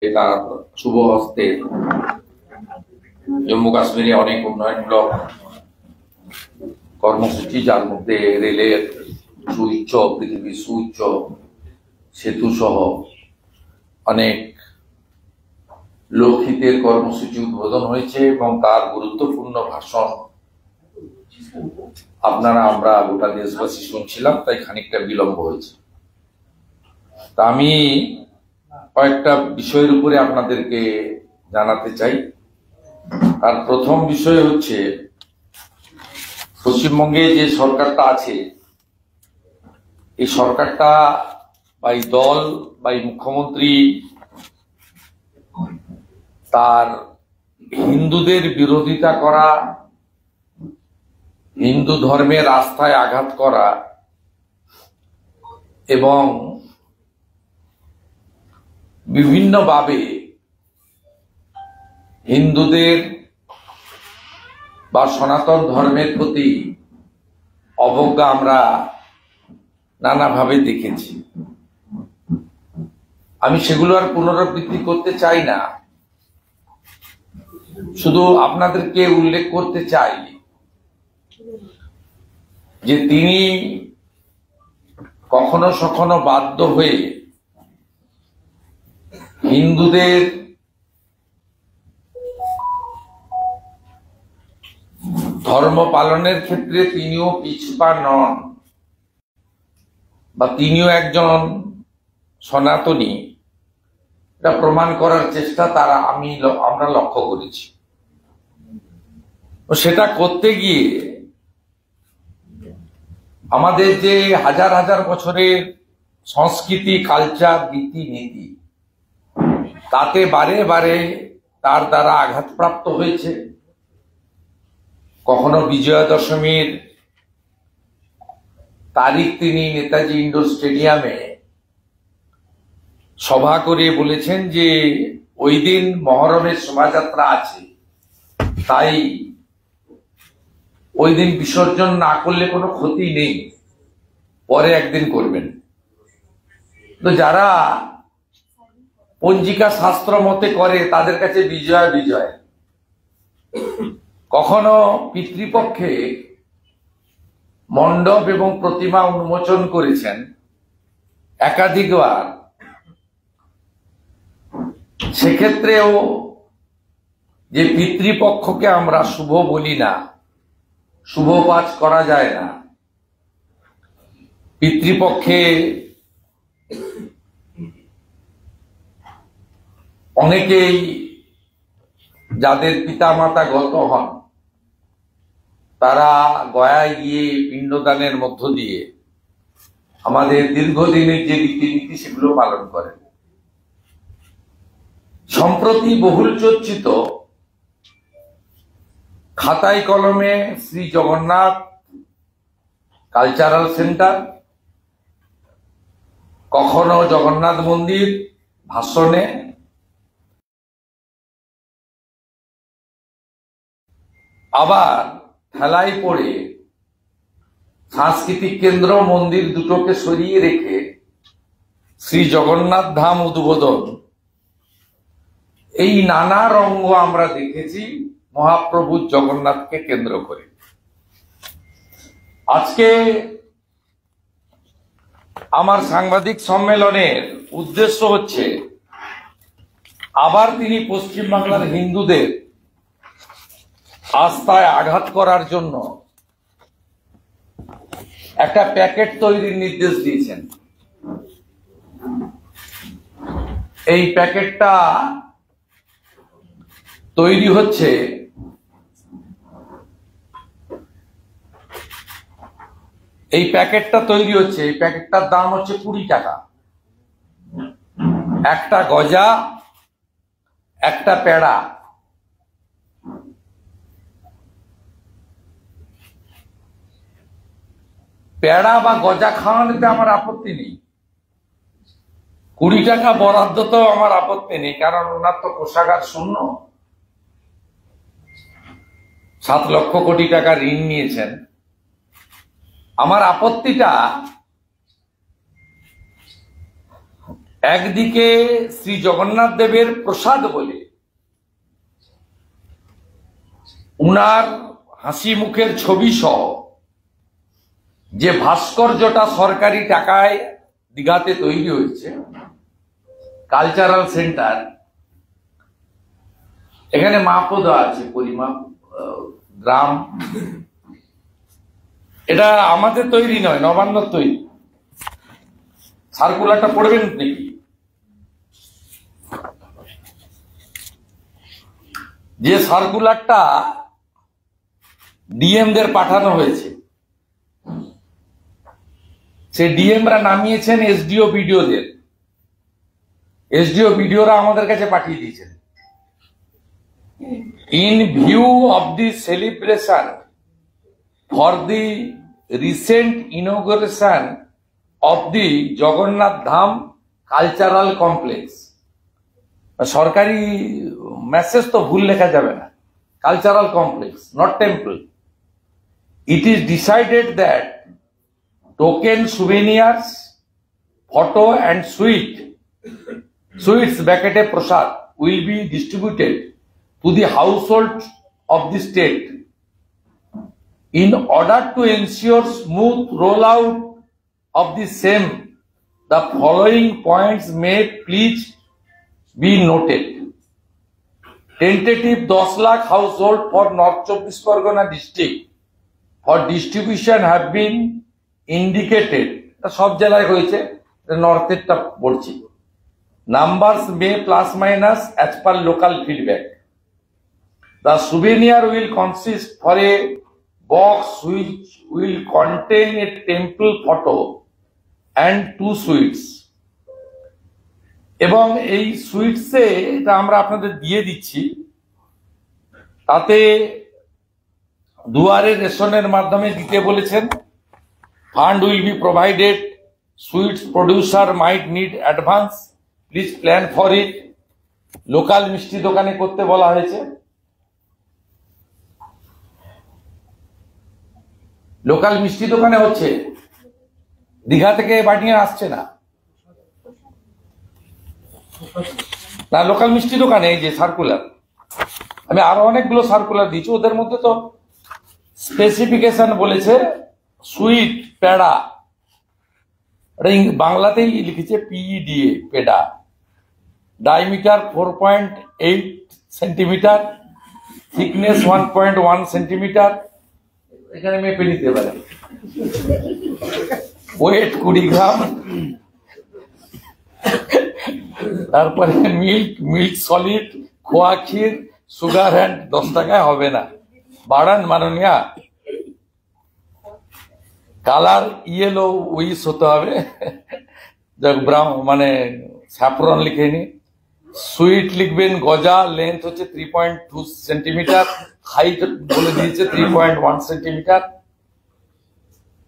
তার শুভ হস্তে জম্মু কাশ্মীরে অনেক উন্নয়নমূলক কর্মসূচি, যার মধ্যে রেলের সুউচ্চ, পৃথিবীর সুউচ্চ সেতু সহ অনেক লোকহিতের কর্মসূচি উদ্বোধন হয়েছে এবং তার গুরুত্বপূর্ণ ভাষণ আমরা গোটা দেশবাসী শুনছিলাম, তাই খানিকটা বিলম্ব হয়েছে। তা আমি কয়েকটা বিষয়ের উপরে আপনাদেরকে জানাতে চাই। তার প্রথম বিষয় হচ্ছে, পশ্চিমবঙ্গে যে সরকারটা আছে, এই সরকারটা বা এই দল বা এই মুখ্যমন্ত্রী তার হিন্দুদের বিরোধিতা করা, হিন্দু ধর্মের আস্থায় আঘাত করা এবং বিভিন্নভাবে হিন্দুদের বা সনাতন ধর্মের প্রতি অবজ্ঞা আমরা নানাভাবে দেখেছি। আমি সেগুলো আর পুনরাবৃত্তি করতে চাই না, শুধু আপনাদেরকে উল্লেখ করতে চাই যে তিনি কখনো কখনো বাধ্য হয়ে হিন্দুদের ধর্ম পালনের ক্ষেত্রে তিনিও পিছপা নন বা তিনিও একজন সনাতনী, এটা প্রমাণ করার চেষ্টা আমরা লক্ষ্য করেছি। সেটা করতে গিয়ে আমাদের যে হাজার হাজার বছরের সংস্কৃতি, কালচার, রীতিনীতি, তাতে বারে বারে তার দ্বারা আঘাতপ্রাপ্ত হয়েছে। কখনো বিজয়া দশমীর তারিখ তিনি নেতাজি ইন্ডোর স্টেডিয়ামে সভা করে বলেছেন যে ওই দিন মহরমের শোভাযাত্রা আছে, তাই ওই দিন বিসর্জন না করলে কোনো ক্ষতি নেই, পরে একদিন করবেন। তো যারা পঞ্জিকা শাস্ত্র মতে করে তাদের কাছে বিজয় বিজয়। কখনো পিতৃপক্ষে মণ্ডপ এবং প্রতিমা উন্মোচন করেছেন একাধিকবার, সেক্ষেত্রেও যে পিতৃপক্ষকে আমরা শুভ বলি না, শুভ কাজ করা যায় না। পিতৃপক্ষে অনেকেই যাদের পিতামাতা গত হন, তারা গয়ায় গিয়ে পিণ্ডদানের মধ্য দিয়ে আমাদের দীর্ঘদিনের যে রীতিনীতি সেগুলো পালন করেন। সম্প্রতি বহুল চর্চিত খাতায় কলমে শ্রী জগন্নাথ কালচারাল সেন্টার, কখনো জগন্নাথ মন্দির ভাষণে, আবার ঠেলায় পড়ে সাংস্কৃতিক কেন্দ্র মন্দির দুটোকে সরিয়ে রেখে শ্রী জগন্নাথ ধাম উদ্বোধন, এই নানা রঙ্গ আমরা দেখেছি মহাপ্রভু জগন্নাথকে কেন্দ্র করে। আজকে আমার সাংবাদিক সম্মেলনের উদ্দেশ্য হচ্ছে আবার তিনি পশ্চিমবাংলার হিন্দুদের আস্থায় আঘাত করার জন্য একটা প্যাকেট তৈরির নির্দেশ দিয়েছেন। এই প্যাকেটটা তৈরি হচ্ছে এই প্যাকেটটার দাম হচ্ছে 20 টাকা। একটা গজা, একটা পেড়া। পেড়া বা গজা খাওয়ানোতে আমার আপত্তি নেই, 20 টাকা বরাদ্দ তো আমার আপত্তি নেই, কারণ ওনার তো কোষাগার শূন্য, 7 লক্ষ কোটি টাকা ঋণ নিয়েছেন। আমার আপত্তিটা একদিকে শ্রী জগন্নাথ দেবের প্রসাদ বলে উনার হাসি মুখের ছবি সহ যে ভাস্কর্যটা সরকারি টাকায় দীঘাতে তৈরি হয়েছে, কালচারাল সেন্টার, এখানে মাপও দেওয়া আছে, পরিমাপ, গ্রাম। এটা আমাদের তৈরি নয়, নবান্নর তৈরি। সার্কুলারটা পড়বেন নাকি? যে সার্কুলারটা ডিএমদের পাঠানো হয়েছে, সে ডিএমরা নামিয়েছেন এসডিও বিডিওদের। এসডিও বিডিওরা আমাদের কাছে পাঠিয়ে দিয়েছেন। In view of the celebration for the recent inauguration of the Jagannath Dham cultural complex, সরকারি মেসেজ তো ভুল লেখা যাবে না, cultural complex not temple, it is decided that token souvenirs, photo and sweets bucket prasad will be distributed to the household of the state. In order to ensure smooth rollout of the same, the following points may please be noted. Tentative 10 lakh household for North Chobbish Pargona district for distribution have been indicated. সব জেলায় হয়েছে, নর্থেরটা বলছি। Numbers may plus minus as per local feedback. The souvenir will consist for a box which will contain a temple photo and 2 sweets. এবং এই সুইটসে, এটা আমরা আপনাদের দিয়ে দিচ্ছি, তাতে দুয়ারে রেশনের মাধ্যমে দিতে বলেছেন। Fund will be provided. Sweets producer might need advance. Please plan for it. Local মিষ্টি দোকানে করতে বলা হয়েছে। লোকাল মিষ্টি দোকানে হচ্ছে, দীঘা থেকে বানিয়ে আসছে না। না, লোকাল মিষ্টি দোকানে এই যে সার্কুলার, আমি আরো অনেকগুলো সার্কুলার দিয়েছি, ওদের মধ্যে তো স্পেসিফিকেশন বলেছে সুইট পেড়া, বাংলাতেই লিখেছে P E D A, peda, diameter 4.8 centimetre, thickness 1.1 centimetre, এখানে মেপে নিতে পারে, ওয়েট 20 গ্রাম, তারপরে মিল্ক সলিড, খোয়া ক্ষীর, সুগার হ্যান্ড 10 টাকায় হবে না, বাড়ান মাননীয়া। কালার ইয়েলো উইস হতে হবে, ব্রাউন মানে স্যাফরন লিখে নি। সুইট লিখবেন গজা, লেন্থ হচ্ছে 3.2 সেন্টিমিটার, হাইট বলে দিয়েছে 3.1 সেন্টিমিটার,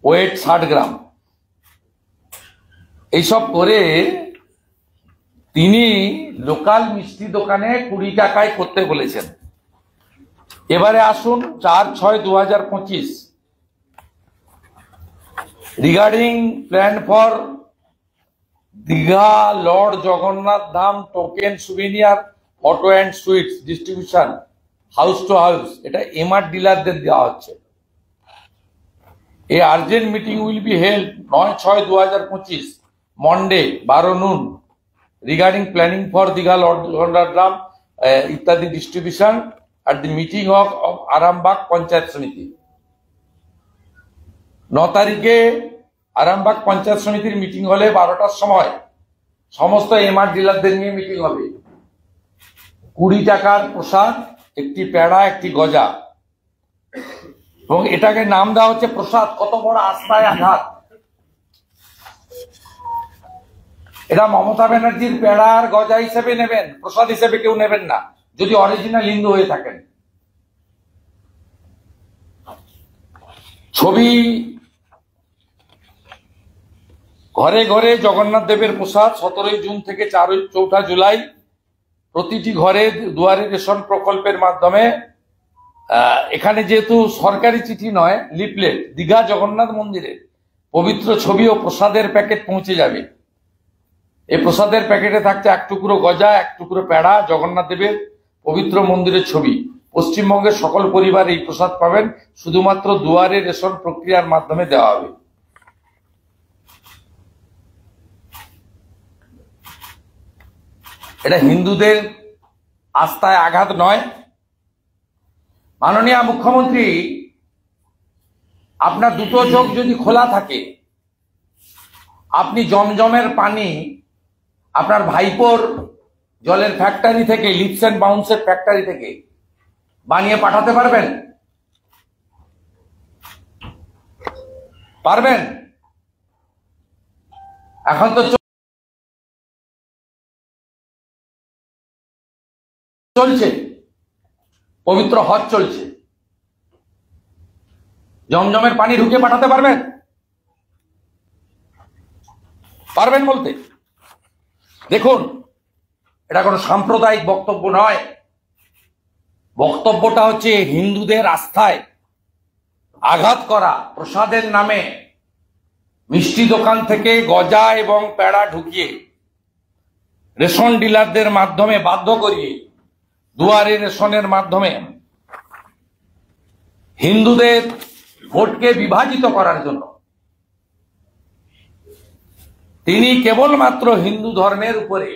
ওয়েট 60 গ্রাম। এইসব করে তিনি লোকাল মিষ্টি দোকানে 20 টাকায় করতে বলেছেন। এবারে আসুন 4/6/2025 regarding plan for Digha Lord Jagannath Dham token souvenir photo and sweets distribution house to house, এটা এমআর ডিলারদের দেওয়া হচ্ছে। এই urgent meeting will be held 9/6/2025 Monday 12 noon regarding planning for Digha Lord Jagannath Dham ইত্যাদি distribution at the meeting of Arambagh panchayat সমিতি। 9 তারিখে আরামবাগ পঞ্চায়েত সমিতির meeting হলে 12টার সময় সমস্ত এমআর ডিলারদের নিয়ে মিটিং হবে। 20 টাকার প্রসাদ, একটি পেড়া, একটি গজা, এবং এটাকে নাম দেওয়া হচ্ছে প্রসাদ। কত বড় আস্থায় আঘাত! এটা মমতা ব্যানার্জির পেড়া আর গজা হিসেবে নেবেন, প্রসাদ হিসেবে কেউ নেবেন না, যদি অরিজিনাল হিন্দু হয়ে থাকেন। ছবি, ঘরে ঘরে জগন্নাথ দেবের প্রসাদ 17 জুন থেকে 4 জুলাই প্রতিটি ঘরে দুয়ারে রেশন প্রকল্পের মাধ্যমে। এখানে যেহেতু সরকারি চিঠি নয়, লিফলেট, দীঘা জগন্নাথ মন্দিরে পবিত্র ছবি ও প্রসাদের প্যাকেট পৌঁছে যাবে। এই প্রসাদের প্যাকেটে থাকছে এক টুকরো গজা, এক টুকরো পেড়া, জগন্নাথ দেবের পবিত্র মন্দিরের ছবি। পশ্চিমবঙ্গের সকল পরিবার এই প্রসাদ পাবেন, শুধুমাত্র দুয়ারে রেশন প্রক্রিয়ার মাধ্যমে দেওয়া হবে। এটা হিন্দুদের আস্থায় আঘাত নয়। মাননীয় মুখ্যমন্ত্রী, আপনার দুটো চোখ যদি খোলা থাকে, আপনি জমজমের পানি আপনার ভাইপোর জলের ফ্যাক্টরি থেকে, লিপস এন্ড বাউন্সের ফ্যাক্টরি থেকে বানিয়ে পাঠাতে পারবেন? পারবেন? এখন তো চলছে, পবিত্র হজ চলছে, জমজমের পানি ঢুকিয়ে পাঠাতে পারবেন? পারবেন বলতে? দেখুন, এটা কোনো সাম্প্রদায়িক বক্তব্য নয়। বক্তব্যটা হচ্ছে হিন্দুদের আস্থায় আঘাত করা। প্রসাদের নামে মিষ্টি দোকান থেকে গজা এবং পেড়া ঢুকিয়ে রেশন ডিলারদের মাধ্যমে বাধ্য করিয়ে দুয়ারে রেশনের মাধ্যমে হিন্দুদের ভোটকে বিভাজিত করার জন্য তিনি কেবলমাত্র হিন্দু ধর্মের উপরে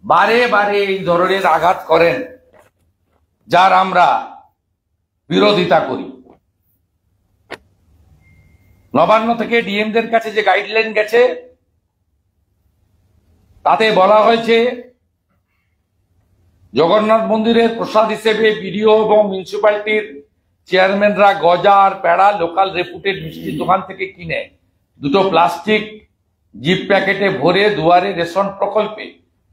বারে বারে এই ধরনের আঘাত করেন, যার আমরা বিরোধিতা করি। নবান্ন থেকে ডিএমদের কাছে যে গাইডলাইন গেছে, তাতে বলা হয়েছে জগন্নাথ মন্দিরের প্রসাদ হিসেবে বিডিও এবং মিউনিসিপ্যালিটির চেয়ারম্যানরা গজা আর পেড়া লোকাল রেপুটেড মিষ্টির দোকান থেকে কিনে দুটো প্লাস্টিক জিপ প্যাকেটে ভরে দুয়ারে রেশন প্রকল্পে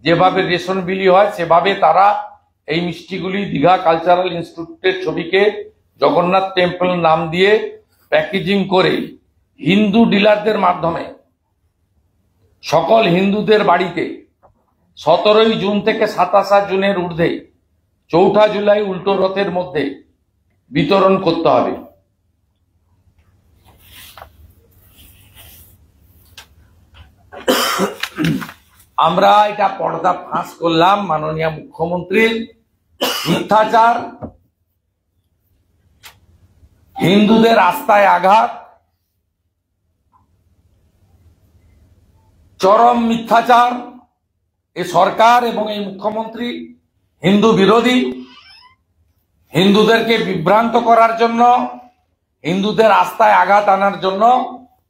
যেভাবে রেশন বিলি হয় সেভাবে তারা এই মিষ্টিগুলি দীঘা কালচারাল ইনস্টিটিউটের ছবিকে জগন্নাথ টেম্পল নাম দিয়ে প্যাকেজিং করে হিন্দু ডিলারদের মাধ্যমে সকল হিন্দুদের বাড়িতে 17 জুন থেকে 27 জুনের ঊর্ধ্বে 4 জুলাই উল্টো রথের মধ্যে বিতরণ করতে হবে। আমরা এটা পর্দা ফাঁস করলাম মাননীয় মুখ্যমন্ত্রীর মিথ্যাচার, হিন্দুদের আস্থায় আঘাত, চরম মিথ্যাচার। এই সরকার এবং এই মুখ্যমন্ত্রী হিন্দু বিরোধী, হিন্দুদেরকে বিভ্রান্ত করার জন্য, হিন্দুদের আস্থায় আঘাত আনার জন্য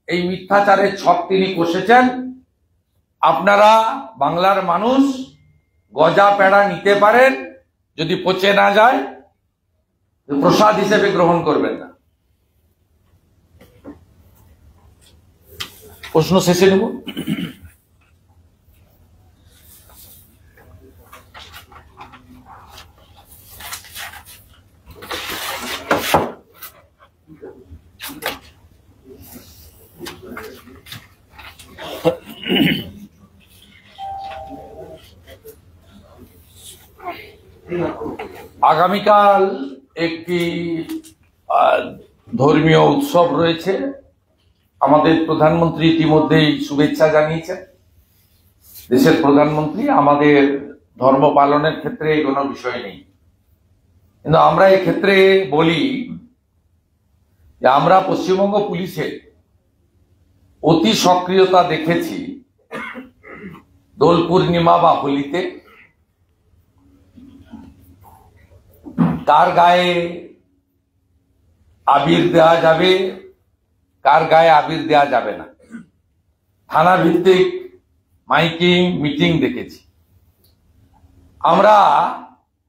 এই মিথ্যাচারের ছক তিনি কষেছেন। আপনারা বাংলার মানুষ গজা পেড়া নিতে পারেন, যদি পচে না যায় প্রসাদ হিসেবে গ্রহণ করবেন না। প্রশ্ন শেষে নেব। আগামীকাল একটি ধর্মীয় উৎসব রয়েছে। আমাদের প্রধানমন্ত্রী ইতিমধ্যেই শুভেচ্ছা জানিয়েছেন। দেশের প্রধানমন্ত্রী, আমাদের ধর্ম পালনের ক্ষেত্রে কোনো বিষয় নেই, কিন্তু আমরা এই ক্ষেত্রে বলি যে আমরা পশ্চিমবঙ্গ পুলিশের অতি সক্রিয়তা দেখেছি দোল পূর্ণিমা বা হোলিতে। কার গায়ে আবির দেওয়া যাবে, কার গায়ে আবির দেওয়া যাবে না, থানা ভিত্তিক মাইকিং মিটিং দেখেছি। আমরা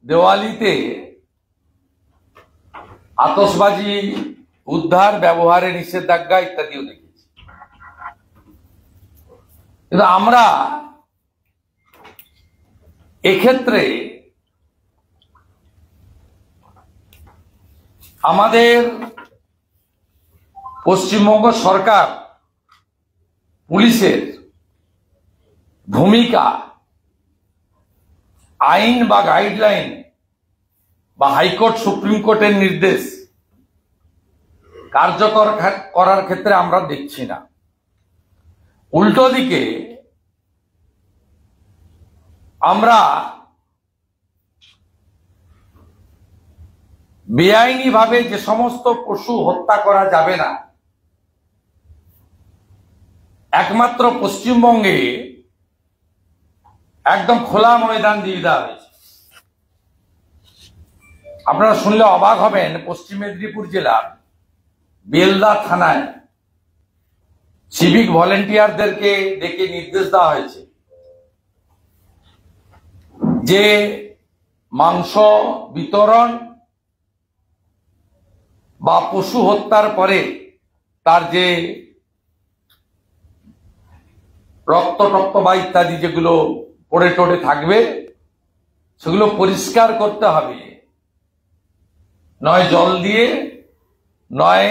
দেওয়ালিতে আতশবাজি উদ্ধার, ব্যবহারে নিষেধাজ্ঞা ইত্যাদিও দেখেছি। কিন্তু আমরা এক্ষেত্রে আমাদের পশ্চিমবঙ্গ সরকার পুলিশের ভূমিকা আইন বা গাইডলাইন বা হাইকোর্ট সুপ্রিম কোর্টের নির্দেশ কার্যকর করার ক্ষেত্রে আমরা দেখছি না। উল্টো দিকে আমরা বেআইনি ভাবে যে সমস্ত পশু হত্যা করা যাবে না, একমাত্র পশ্চিমবঙ্গে একদম খোলা ময়দান দিয়ে দেওয়া হয়েছে। আপনারা শুনলে অবাক হবেন, পশ্চিম মেদিনীপুর জেলার বেলদা থানায় সিভিক ভলেন্টিয়ারদেরকে ডেকে নির্দেশ দেওয়া হয়েছে যে মাংস বিতরণ বা পশু হত্যার পরে তার যে রক্ত বা ইত্যাদি যেগুলো পড়ে টড়ে থাকবে সেগুলো পরিষ্কার করতে হবে, নয় জল দিয়ে, নয়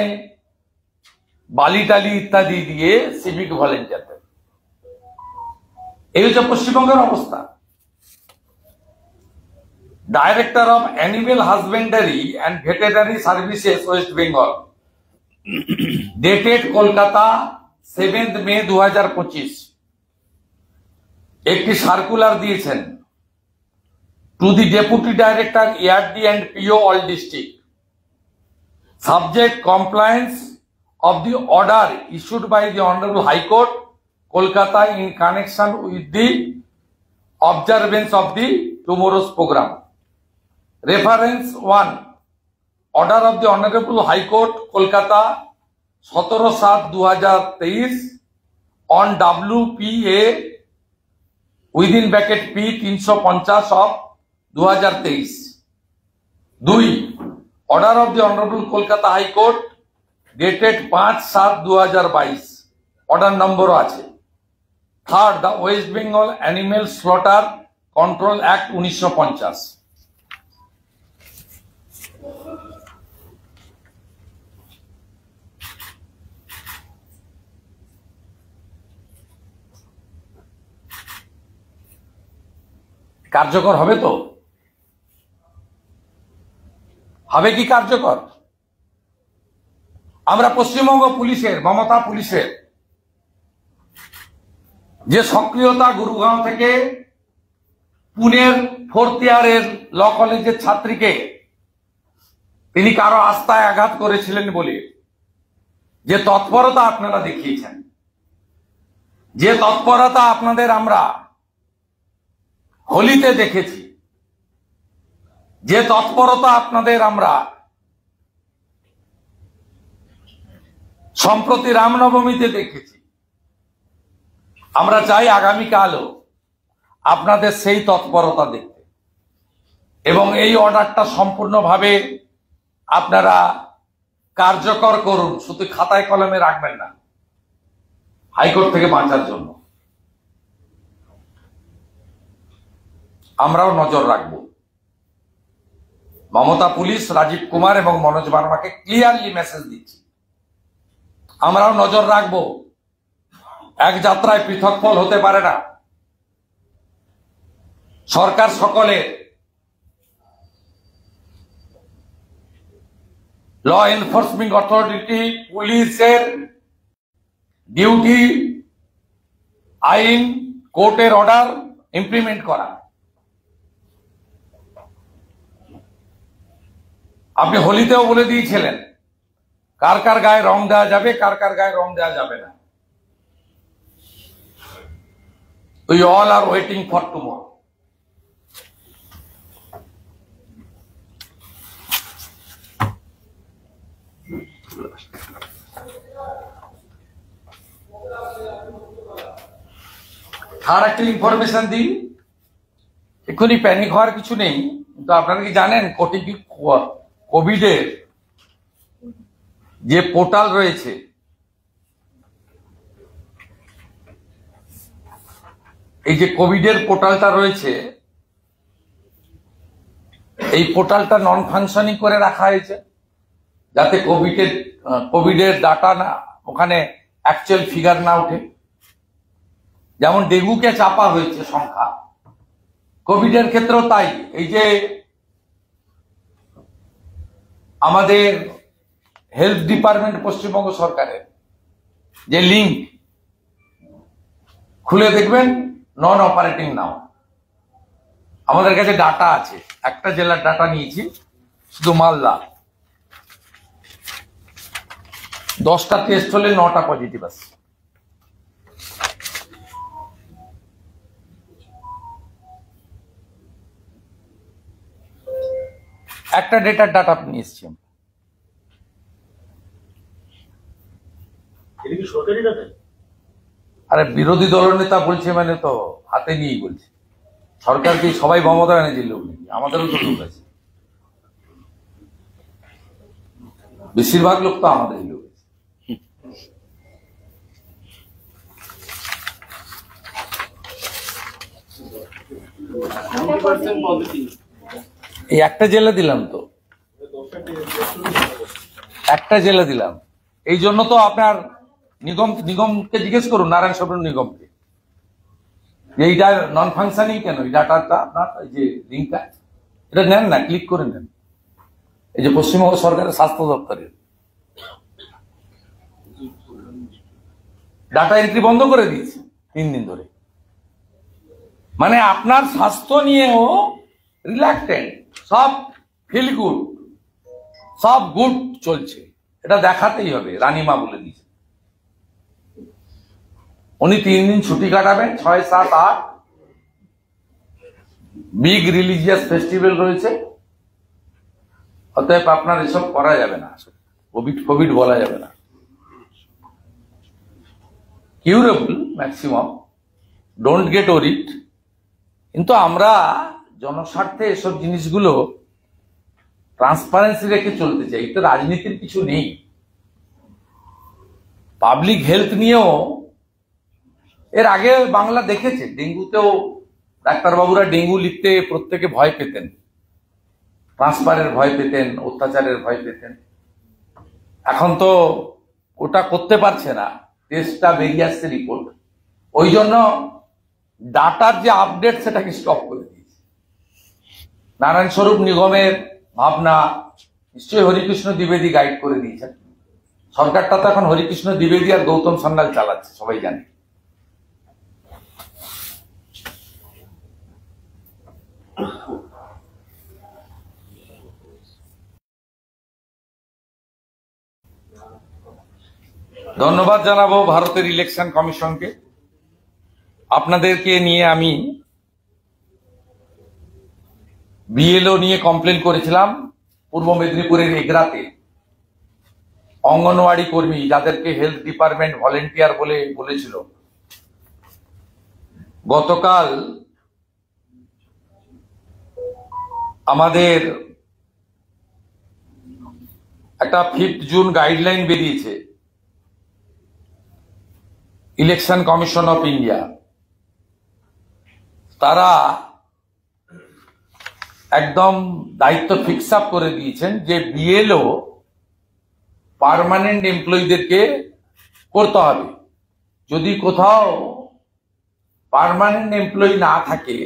বালি টালি ইত্যাদি দিয়ে সিভিক ভলেন্টিয়ারদের। এই হচ্ছে পশ্চিমবঙ্গের অবস্থা। Director of animal husbandry and veterinary services West Bengal, dated Kolkata 7 May 2025, একটি সার্কুলার দিয়েছেন to the deputy director ARD and PO all district, subject compliance of the order issued by the Honorable High Court, Kolkata, in connection with the observance of the tomorrow's program. Reference 1, Order of the Honorable High Court, Kolkata, 17/7/2023 on WPA within bracket P 350 of 2023. 2, Order of the Honorable Kolkata High Court dated 5/7/2022, order number আছে। 3rd, the West Bengal Animal Slaughter Control Act 1950। কার্যকর হবে তো? হবে কি কার্যকর? আমরা পশ্চিমবঙ্গ পুলিশের, মমতা পুলিশের যে সক্রিয়তা, গুরুগাঁও থেকে পুনের 4th ইয়ারের ল কলেজের ছাত্রীকে তিনি কারো আস্থায় আঘাত করেছিলেন বলে যে তৎপরতা আপনারা দেখিয়েছেন, যে তৎপরতা আপনাদের আমরা হোলিতে দেখেছি, যে তৎপরতা আপনাদের আমরা সম্প্রতি রামনবমীতে দেখেছি, আমরা চাই আগামীকালও আপনাদের সেই তৎপরতা দেখতে। এবং এই অর্ডারটা সম্পূর্ণভাবে আপনারা কার্যকর করুন, শুধু খাতায় কলমে রাখবেন না, হাইকোর্ট থেকে বাঁচার জন্য আমরাও নজর রাখব। মমতা পুলিশ, রাজীব কুমার এবং মনোজ বার্মাকে ক্লিয়ারলি মেসেজ দিচ্ছি, আমরাও নজর রাখব। এক যাত্রায় পৃথক ফল হতে পারে না। সরকার সকলের, ল এনফোর্সমেন্ট অথরিটি, পুলিশের ডিউটি আইন, কোর্টের অর্ডার ইমপ্লিমেন্ট করা। আপনি হোলিতেও বলে দিয়েছিলেন কার কার গায়ে রং দেওয়া যাবে, কার কার গায়ে রং দেওয়া যাবে না। We all are waiting for tomorrow. আর একটা ইনফরমেশন দিই, এক্ষুনি প্যানিক হওয়ার কিছু নেই, কিন্তু আপনারা কি জানেন কোভিডের যে পোর্টাল রয়েছে, এই যে কোভিডের পোর্টালটা রয়েছে, এই পোর্টালটা নন ফাংশনিং করে রাখা হয়েছে যাতে কোভিডের ডাটা না, ওখানে অ্যাকচুয়াল ফিগার না ওঠে। যেমন ডেঙ্গুকে চাপা হয়েছে সংখ্যা, কোভিডের ক্ষেত্রেও তাই। এই যে আমাদের হেলথ ডিপার্টমেন্ট পশ্চিমবঙ্গ সরকারের যে লিঙ্ক খুলে দেখবেন, নন অপারেটিং নাও, আমাদের কাছে ডাটা আছে, একটা জেলার ডাটা নিয়েছি, শুধু মালদা। 10টা টেস্ট হলে 9টা পজিটিভ আছে। একটা ডেটার ডাটা নিয়ে এসছি। আরে বিরোধী দলের নেতা বলছে মানে তো হাতে নিয়েই বলছে। সরকারকে সবাই মমতা ব্যানার্জির লোক নাকি? আমাদেরও তো লোক আছে, বেশিরভাগ লোক তো আমাদেরই লোক আছে। এই একটা জেলা দিলাম তো, একটা জেলা দিলাম। এই জন্য তো আপনার নিগমকে জিজ্ঞেস করুন, নারায়ণ স্বরূপ নিগমকে, এইটা নন ফাংশনিং কেন? এই ডাটাটা আপনার এই যে লিঙ্কটা, এটা নেন না, ক্লিক করে নেন। এই যে পশ্চিমবঙ্গ সরকারের স্বাস্থ্য দপ্তরের ডাটা এন্ট্রি বন্ধ করে দিয়েছে 3 দিন ধরে। মানে আপনার স্বাস্থ্য নিয়েও রিল্যাক্টেন্ট, সব ফিল গুড, সব গুড চলছে, এটা দেখাতেই হবে। রানীমা বলে দিয়েছে উনি 3 দিন ছুটি কাটাবেন, 6, 7, 8 বিগ রিলিজিয়াস ফেস্টিভ্যাল রয়েছে। অতএব আপনার এসব করা যাবে না, কোভিড বলা যাবে না, curable maximum, don't get worried. কিন্তু আমরা জনস্বার্থে এসব জিনিসগুলো ট্রান্সপারেন্সি রেখে চলতে চাই, তো রাজনীতির কিছু নেই। পাবলিক হেলথ নিয়েও এর আগে বাংলা দেখেছে, ডেঙ্গুতেও ডাক্তারবাবুরা ডেঙ্গু লিখতে প্রত্যেকে ভয় পেতেন, ট্রান্সফারের ভয় পেতেন, অত্যাচারের ভয় পেতেন। এখন তো ওটা করতে পারছে না, টেস্টটা বেরিয়ে আসছে রিপোর্ট, ওই জন্য ডাটার যে আপডেট সেটাকে স্টপ করে দিয়েছে। নারায়ণ স্বরূপ নিগমের ভাবনা নিশ্চয়ই হরিকৃষ্ণ দ্বিবেদী গাইড করে দিয়েছেন। সরকারটা তো এখন হরিকৃষ্ণ দ্বিবেদী আর গৌতম সান্যাল চালাচ্ছে, সবাই জানে। ধন্যবাদ জানাবো ভারতের ইলেকশন কমিশনকে। আপনাদেরকে নিয়ে আমি বিএলও নিয়ে কমপ্লেন করেছিলাম পূর্ব মেদিনীপুরের এগরাতে। অঙ্গনওয়াড়ি কর্মী যাদেরকে হেলথ ডিপার্টমেন্ট ভলেন্টিয়ার বলে বলেছিল, গতকাল আমাদের একটা 5 জুন গাইডলাইন বেরিয়েছে ইলেকশন কমিশন অফ ইন্ডিয়া। তারা একদম দায়িত্ব ফিক্স আপ করে দিয়েছেন যে বিএলও পার্মানেন্ট এমপ্লয়ীদেরকে করতে হবে। যদি কোথাও পার্মানেন্ট এমপ্লয়ি না থাকে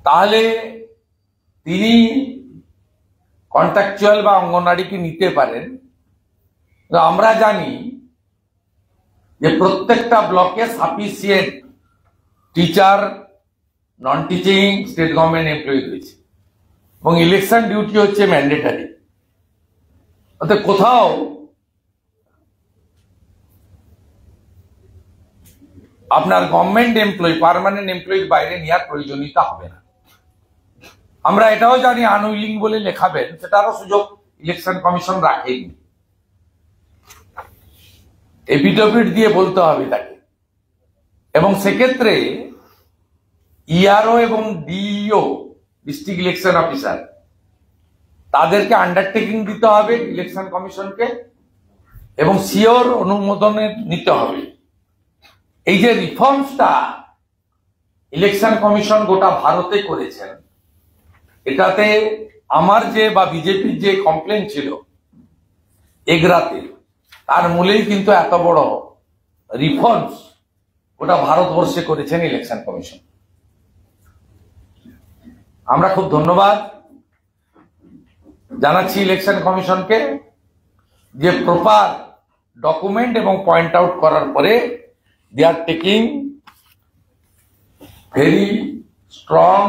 তাহলে তিনি কন্ট্রাকচুয়াল বা অঙ্গনওয়াড়িকে নিতে পারেন। আমরা জানি যে প্রত্যেকটা ব্লকে sufficient teacher, non teaching, state government employee রয়েছে এবং ইলেকশন ডিউটি হচ্ছে ম্যান্ডেটারি। অর্থাৎ কোথাও আপনার গভর্নমেন্ট এমপ্লয়ি পার্মানেন্ট এমপ্লয়ির বাইরে নেওয়ার প্রয়োজনীয়তা হবে না। আমরা এটাও জানি আনউইলিং বলে লেখাবেন, সেটারও সুযোগ ইলেকশন কমিশন রাখেনি। এফিডেভিট দিয়ে বলতে হবে তাকে, এবং সেক্ষেত্রে ইআরও এবং ডিইও ডিস্ট্রিক্ট ইলেকশন অফিসার তাদেরকে আন্ডারটেকিং দিতে হবে ইলেকশন কমিশনকে এবং সিওর অনুমোদনে নিতে হবে। এই যে রিফর্মসটা ইলেকশন কমিশন গোটা ভারতে করেছেন, এটাতে আমার যে বা বিজেপির যে কমপ্লেন ছিল এগরাতে, তার মূলেই কিন্তু এত বড় রিফর্মস গোটা ভারতবর্ষে করেছেন ইলেকশন কমিশন। আমরা খুব ধন্যবাদ জানাচ্ছি ইলেকশন কমিশনকে যে প্রপার ডকুমেন্ট এবং পয়েন্ট আউট করার পরে they are taking very strong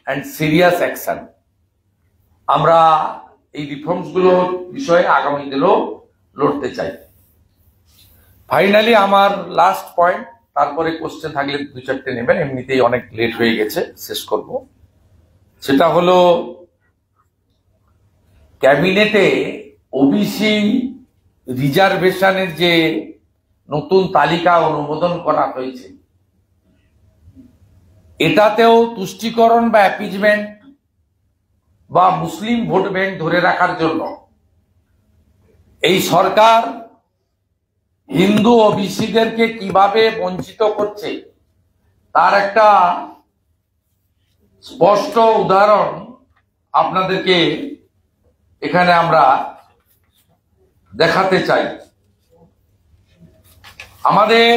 and serious action. আমরা এই রিফর্মস গুলোর বিষয়ে আগামী দিনেও লড়তে চাই। ফাইনালি আমার লাস্ট পয়েন্ট, তারপরে কোশ্চেন থাকলে দু চারটে নেবেন, এমনিতেই অনেক লেট হয়ে গেছে, শেষ করব। সেটা হলো ক্যাবিনেটে ওবিসি রিজার্ভেশনের যে নতুন তালিকা অনুমোদন করা হয়েছে, এটাতেও তুষ্টিকরণ বা অ্যাপিজমেন্ট বা মুসলিম ভোট ব্যাংক ধরে রাখার জন্য এই সরকার হিন্দু ওবিসিদেরকে কিভাবে বঞ্চিত করছে তার একটা স্পষ্ট উদাহরণ আপনাদেরকে এখানে আমরা দেখাতে চাই। আমাদের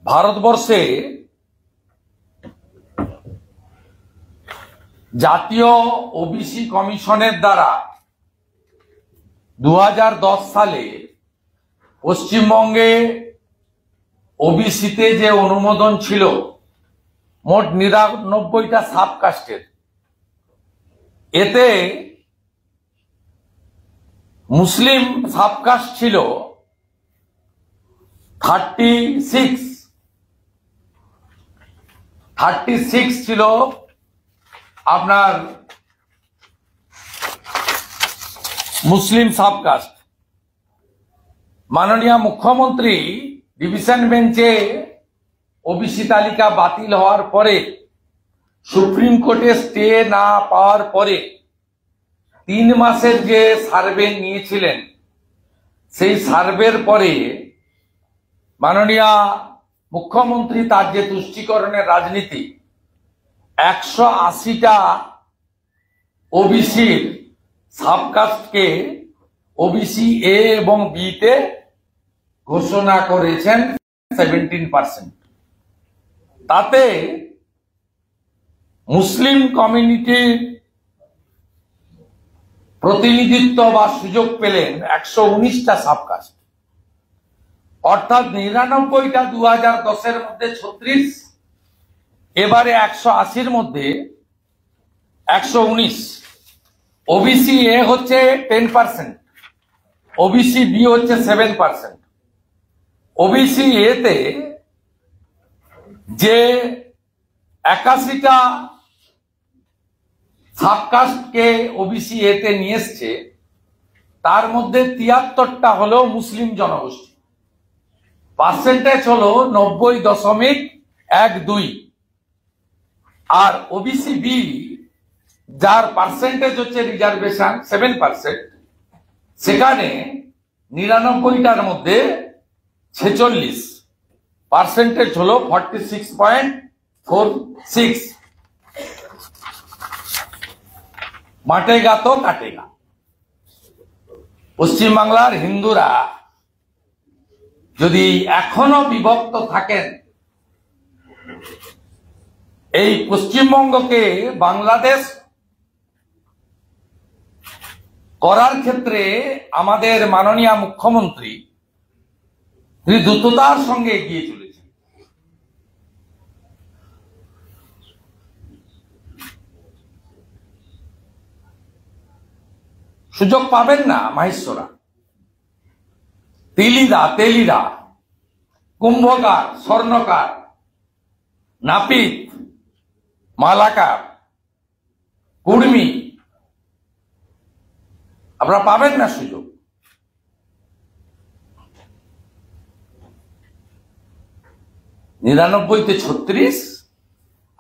ভারতবর্ষে জাতীয় ওবিসি কমিশনের দ্বারা 2010 সালে পশ্চিমবঙ্গে ওবিসিতে যে অনুমোদন ছিল মোট 99টা সাবকাস্টের, এতে মুসলিম সাবকাস্ট ছিল 36 ছিল আপনার মুসলিম সাবকাস্ট। মাননীয় মুখ্যমন্ত্রী ডিভিশন বেঞ্চে ওবিসি তালিকা বাতিল হওয়ার পরে, সুপ্রিম কোর্টে স্টে না পাওয়ার পরে 3 মাসের যে সার্ভে নিয়েছিলেন, সেই সার্ভের পরে মাননীয় মুখ্যমন্ত্রী তার যে তুষ্টিকরণের রাজনীতি 180টা ওবিসির সাবকাস্টকে ওবিসি এ এবং বি তে ঘোষণা করেছেন 17%। তাতে মুসলিম কমিউনিটির প্রতিনিধিত্ব বা সুযোগ পেলেন 119টা সাবকাস্ট, অর্থাৎ 99টা 2010-এর মধ্যে 36, এবারে 180-র মধ্যে 119। ওবিসি এ হচ্ছে 10%, ওবিসি বি হচ্ছে 7%। ওবিসি এতে যে 81টা সাবকাস্টকে ওবিসি এতে নিয়ে এসছে, তার মধ্যে 73টা হলো মুসলিম জনগোষ্ঠী, পার্সেন্টেজ হলো 90.12। আর ওবিসি বি, যার পার্সেন্টেজ হচ্ছে রিজার্ভেশন 7%, সেখানে 99টার মধ্যে 46, পার্সেন্টেজ হলো 46.46। মাটেগা তো কাটেগা। পশ্চিমবাংলার হিন্দুরা যদি এখনো বিভক্ত থাকেন, এই পশ্চিমবঙ্গকে বাংলাদেশ করার ক্ষেত্রে আমাদের মাননীয় মুখ্যমন্ত্রী দ্রুততার সঙ্গে এগিয়ে চলেছেন। সুযোগ পাবেন না মাহেশ্বরা, তেলিদা, কুম্ভকার, স্বর্ণকার, নাপিত, মালাকার, কুর্মী, আপনারা পাবেন না সুযোগ। নিরানব্বইতে 36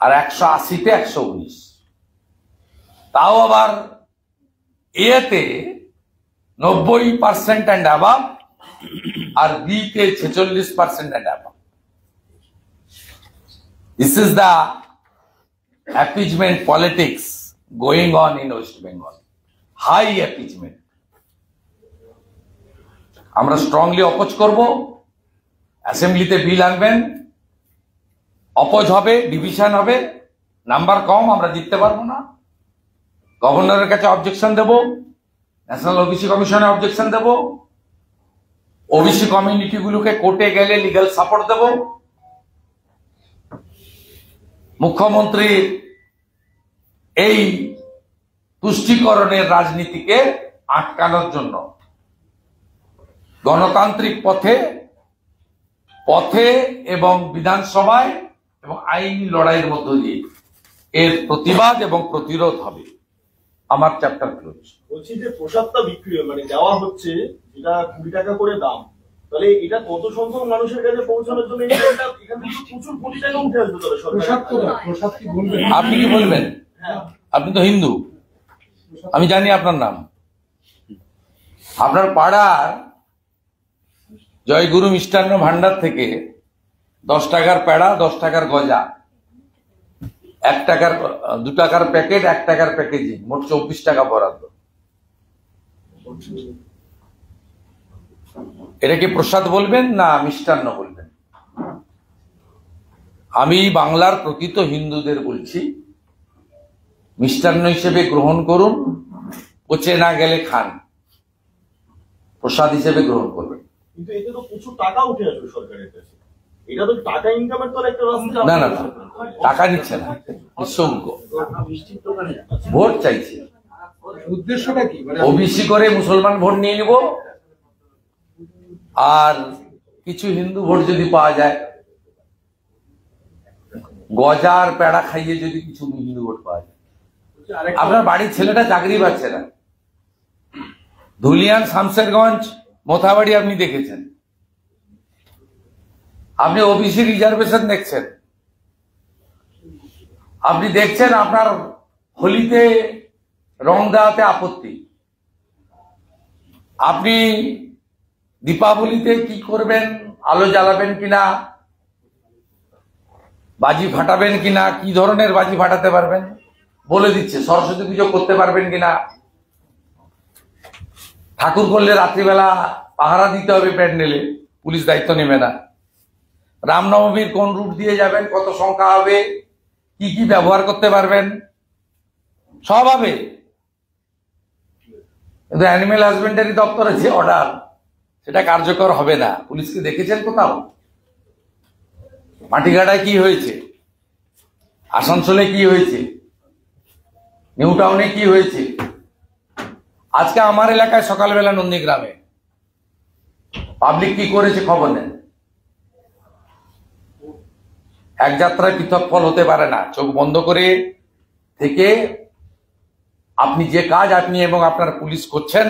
আর 180-তে 119, তাও আবার এতে 90% অ্যান্ড অ্যাবাভ, আর বিতে 46% and above. This is the appeasement politics going on in West Bengal. High appeasement. আমরা স্ট্রংলি অপোজ করব। অ্যাসেম্বলিতে বিল আনবেন, অপোজ হবে, ডিভিশন হবে, নাম্বার কম, আমরা জিততে পারবো না। গভর্নরের কাছে অবজেকশন দেব, ন্যাশনাল ওবিসি কমিশনে অবজেকশন দেব, ওবিসি কমিউনিটি গুলোকে কোর্টে গেলে লিগ্যাল সাপোর্ট দেব। মুখ্যমন্ত্রীর এই তুষ্টিকরণের রাজনীতিকে আটকানোর জন্য গণতান্ত্রিক পথে এবং বিধানসভায় এবং আইনি লড়াইয়ের মধ্য দিয়ে এর প্রতিবাদ এবং প্রতিরোধ হবে। আমার চ্যাপ্টার ক্লোজ। বলছি যে প্রসাদটা বিক্রি মানে দেওয়া হচ্ছে, যেটা 20 টাকা করে দাম, তাহলে এটা কত সংখ্যক মানুষের কাছে পৌঁছানোর জন্য এখান থেকে প্রচুর কোটি টাকা উঠে আসবে। আপনি কি বলবেন? আপনি তো হিন্দু, আমি জানি আপনার নাম। আপনার পাড়ার জয়গুরু মিষ্টান্ন ভান্ডার থেকে 10 টাকার পেড়া, 10 টাকার গজা, 1 টাকার 2 টাকার প্যাকেট, 1 টাকার প্যাকেজিং, মোট 24 টাকা বরাদ্দ। এটা কি প্রসাদ বলবেন না মিষ্টান্ন বলবেন? আমি বাংলার প্রকৃত হিন্দুদের বলছি, মিষ্টান্ন হিসেবে গ্রহণ করুন, পচে না গেলে খান, প্রসাদ হিসেবে গ্রহণ করবেন। কিন্তু এতে তো প্রচুর টাকা উঠে আসবে সরকারের কাছে। এটা তো টাকা ইনকামের তো একটা রাস্তা। না না না, টাকা নিচ্ছে না, নিঃসঙ্গ ভোট চাইছে। উদ্দেশ্যটা কি? ওবিসি করে মুসলমান ভোট নিয়ে নিব, আর কিছু হিন্দু ভোট যদি পাওয়া যায়, গজা আর পেড়া খাইয়ে যদি কিছু হিন্দু ভোট পাওয়া যায়। আপনার বাড়ির ছেলেটা চাকরি পাচ্ছে না, ধুলিয়ান, শামশেরগঞ্জ, মোথাবাড়ি আপনি দেখেছেন, আপনি ওবিসি রিজার্ভেশন দেখছেন, আপনি দেখছেন আপনার হোলিতে রং দেওয়াতে আপত্তি, আপনি দীপাবলিতে কি করবেন, আলো জ্বালাবেন কিনা, বাজি ফাটাবেন কিনা, কি ধরনের বাজি ফাটাতে পারবেন বলে দিচ্ছে, সরস্বতী পুজো করতে পারবেন কিনা, ঠাকুর করলে রাত্রিবেলা পাহারা দিতে হবে প্যান্ডেলে, পুলিশ দায়িত্ব নেবে না, রামনবমীর কোন রুট দিয়ে যাবেন, কত সংখ্যা হবে, কি কি ব্যবহার করতে পারবেন, সব হবে। কিন্তু অ্যানিমেল হাজবেন্ডারি দপ্তরের যে অর্ডার, সেটা কার্যকর হবে না। পুলিশকে দেখেছেন কোথাও? মাটিগাড়ায় কি হয়েছে, আসানসোলে কি হয়েছে, নিউ টাউনে কি হয়েছে, আজকে আমার এলাকায় সকালবেলা নন্দীগ্রামে পাবলিক কি করেছে খবর নেন। এক যাত্রায় পৃথক ফল হতে পারে না। চোখ বন্ধ করে থেকে আপনি যে কাজ আপনি এবং আপনার পুলিশ করছেন,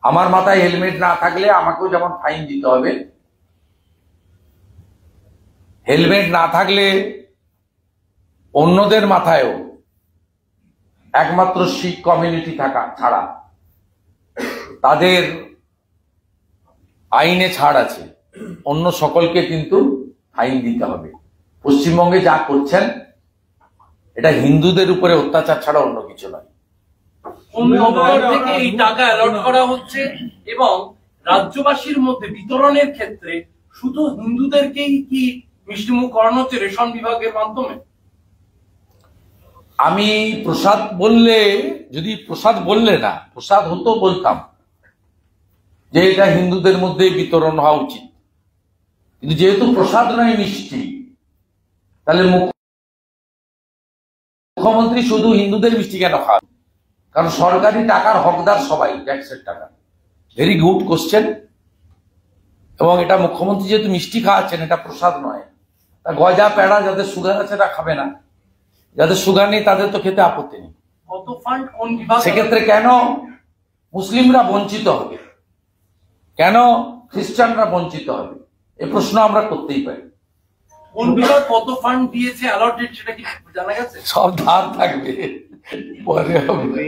আমার মাথায় হেলমেট না থাকলে আমাকেও যেমন ফাইন দিতে হবে, হেলমেট না থাকলে অন্যদের মাথায়ও, একমাত্র শিখ কমিউনিটি থাকা ছাড়া তাদের আইনে ছাড় আছে, অন্য সকলকে কিন্তু ফাইন দিতে হবে। পশ্চিমবঙ্গে যা করছেন এটা হিন্দুদের উপরে অত্যাচার ছাড়া অন্য কিছু নয়। থেকে এই টাকা অ্যালট করা হচ্ছে এবং রাজ্যবাসীর মধ্যে বিতরণের ক্ষেত্রে শুধু হিন্দুদেরকেই কি মিষ্টিমুখ করানো হচ্ছে রেশন বিভাগের মাধ্যমে? আমি প্রসাদ বললে, যদি প্রসাদ বললে না প্রসাদ হতো বলতাম যে এটা হিন্দুদের মধ্যে বিতরণ হওয়া উচিত, কিন্তু যেহেতু প্রসাদ নয় মিষ্টি, তাহলে মুখ্যমন্ত্রী শুধু হিন্দুদের মিষ্টি কেন খাওয়ান? কারণ সরকারি টাকার হকদার সবাই, ট্যাক্সের টাকা। Very good question. এবং এটা মুখ্যমন্ত্রী যেহেতু মিষ্টি খাওয়াচ্ছেন, এটা প্রসাদ নয়। তা গজা পেড়া যাদের সুগার আছে তারা খাবে না, যাদের সুগার নেই তাদের তো খেতে আপত্তি নেই। কত ফান্ড কোন বিভাগ? সেক্ষেত্রে কেন মুসলিমরা বঞ্চিত হবে, কেন খ্রিস্টানরা বঞ্চিত হবে, এ প্রশ্ন আমরা করতেই পারি। কোন বিভাগ কত ফান্ড দিয়েছে অ্যালটেড সেটা কি জানা গেছে? সব ধার থাকবে, পরে হবে,